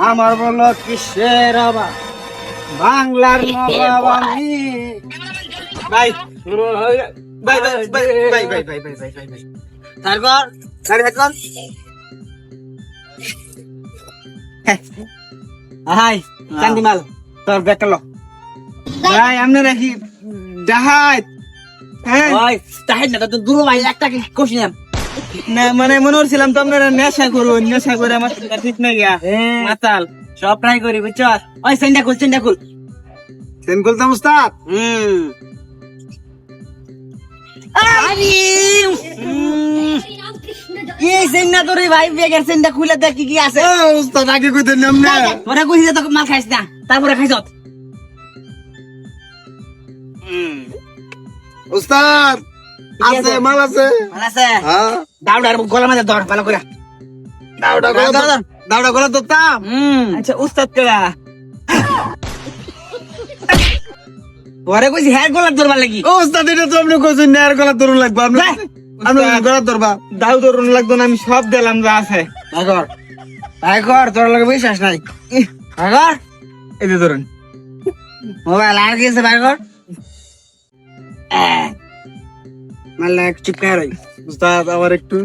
আমার বলো কিসের অভাব, বাংলার নবাব আমি। ভাই ভাই ভাই ভাই ভাই ভাই ভাই ভাই ভাই ভাই ভাই তারপর তারপর হাই চান্দিমাল তোর বেকালো ভাই আমরা নাকি ডাহাত। হ্যাঁ ভাই ডাহাত না তো দূর ভাই একটা কোশ্চেন না মানে মনে হচ্ছিলাম তো আপনারা নেশা করুন, নেশা করে আমার ঠিক না গিয়া মাতাল সব ট্রাই করি বুঝছ। ওই সেন্ডা কুল সেন্ড তো উস্তাদ। এই সেন্ডা তো রে ভাই বেগের সেন্ডা খুলে দেখ কি আছে। উস্তাদ আগে কইতে নাম না তোরা কইছিস তো মাল খাইছ না তারপরে খাইছ উস্তাদ। আছে মাল আছে হ্যাঁ দাউডার গলা মাঝে ধর ভালো করে দাউডা গলা ধরতাম। আচ্ছা উস্তাদ কেডা ওরে কইছি হ্যাঁ গলা ধরবার লাগি। ও উস্তাদ এটা তো আপনি কইছেন না গলা ধরুন লাগবে আপনি গলা ধরবা দাউ ধরুন লাগতো না আমি সব দিলাম যা আছে। তাই কর তোর লাগে বিশ্বাস নাই। এই যে ধরুন মোবাইল আর কি আছে ভাই কর মাল্লা চিপকা রই উস্তাদ আবার একটু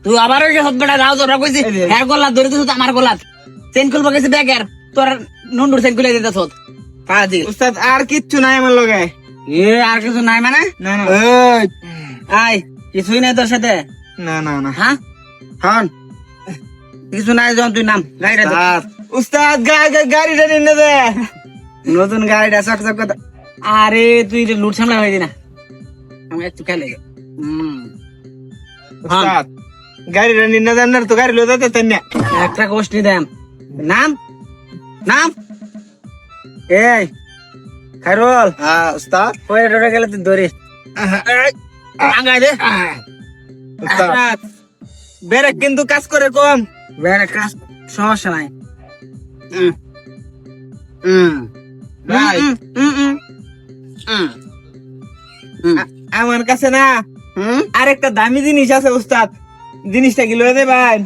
তুই আবার ওই হতবেটা দাও তোরা কইছি হ্যাঁ গলা ধরে দিছ তো আমার গলা চেন খুলবা কইছে ব্যাগের তোর নন্ডুর চেন খুলে দিতেছ পাজি। উস্তাদ আর কিচ্ছু নাই আমার লগে। এ আর কিছু নাই মানে না না এই আই কিছুই নাই তোর সাথে না না না হ্যাঁ হন কিছু নাই যখন তুই নাম গাড়িটা দে উস্তাদ গাড়িটা নিয়ে দে নতুন গাড়িটা চকচক কথা। আরে তুই লুট সামলা হয়ে দি না আমি একটু খেলে উস্তাদ গাড়িটা নিয়ে যান না তো গাড়ি লয়ে যেতে তেন না একটা কোশ্চেন দেন নাম নাম এই খায়রুল। হ্যাঁ উস্তাদ কই ডরে গেলে তুই ধরিস আঙ্গাই দে উস্তাদ বেরে কিন্তু কাজ করে কম বেরে কাজ সমস্যা নাই। ভাই আমার কাছে না আরেকটা দামি জিনিস আছে উস্তাদ জিনিসটা কি লয়ে দে ভাই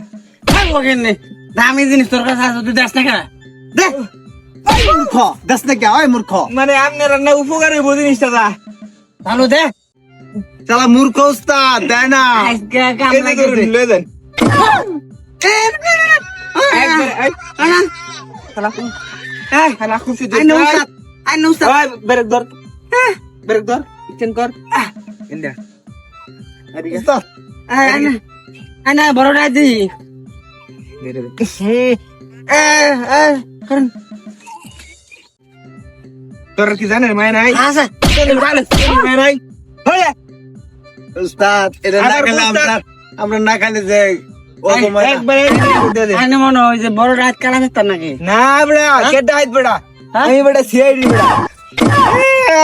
দামি জিনিস তোর কাছে আছে তুই দেখ না কেন দেখ মূর্খ দেখ না কে ওই মূর্খ মানে আপনার না উপকার হইব জিনিসটা দা ভালো দে শালা মূর্খ উস্তাদ দেয় না লয়ে দেন খুশি ব্রেক ধর ব্রেক ধর চেন কর বড়টা দি তোর কি জানের মায় নাই নাই উস্তাদ এটা না খেলে আমরা না খাইলে যে মনে হয় যে বড় রাত কালা থাকতাম নাকি না বেড়া কেটে হাইত বেড়া আমি বেড়া সিআইডি বেড়া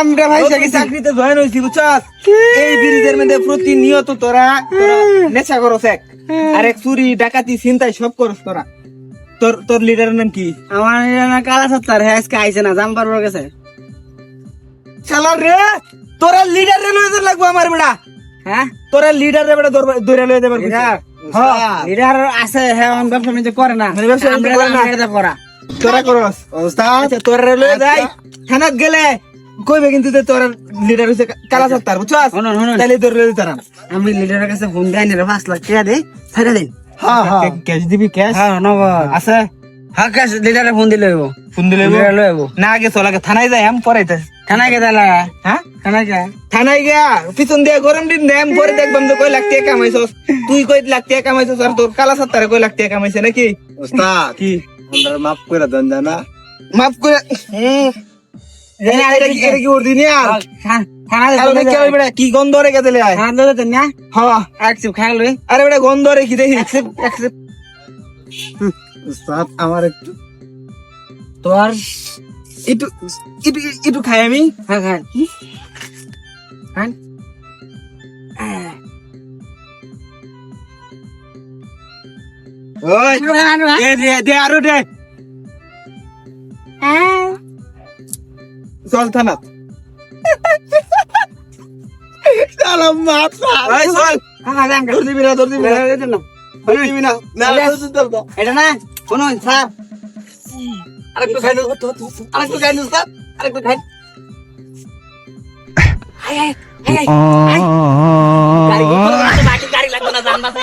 আমরা ভাই চাকরিতে জয়েন হয়েছি বুঝছস। এই ব্রিজের মধ্যে প্রতিনিয়ত তোরা নেশা করস এক আর এক চুরি ডাকাতি ছিনতাই সব করস তোরা। তোর তোর লিডারের নাম কি? আমার লিডার কালা সত্তার হ্যাঁ আজকে আইছে না জাম পারবার গেছে শালা রে। তোরা লিডার রে লইতে লাগবো আমার বেড়া হ্যাঁ তোরা লিডার রে বেড়া দৌড়ে লইতে পারবি লিডার আছে হ্যাঁ ব্যবসা বাণিজ্য করে না করা তোরা করস ওস্তাদ তোরা লয়ে যাই থানাত গেলে কইবে কিন্তু তোর লিডার হইছে কালা সত্তার বুঝছস তাইলে তোর লয়ে দিতাম আমি লিডারের কাছে ফোন দেই না 5 লাখ টাকা দে ছাড়া দেন। হ্যাঁ হ্যাঁ ক্যাশ দিবি ক্যাশ হ্যাঁ নগদ আছে হ্যাঁ ক্যাশ লিডারে ফোন দিলে হইব ফোন দিলে হইব না আগে চল আগে থানায় যাই আম পরে থানায় গেলা হ্যাঁ থানায় গিয়া পিছন দিয়া গরম দিন দেম পরে দেখবাম তো কই লাখ টাকা কামাইছস তুই কই লাখ টাকা কামাইছস আর তোর কালা সত্তারে কই লাখ টাকা কামাইছে নাকি ওস্তাদ কি আমরা মাফ করে দেন জানা মাফ করে কি গন্ধ রেখে দিলে আরে বেটা গন্ধ রেখি দেখি আমার একটু তোর একটু একটু একটু খাই আমি আরো দে চল থানা চল দিবি না না এটা না শুনুন স্যার আরেকটু খাই আরেকটু খাই স্যার আরেকটু খাই গাড়ি লাগবে না জান বাসে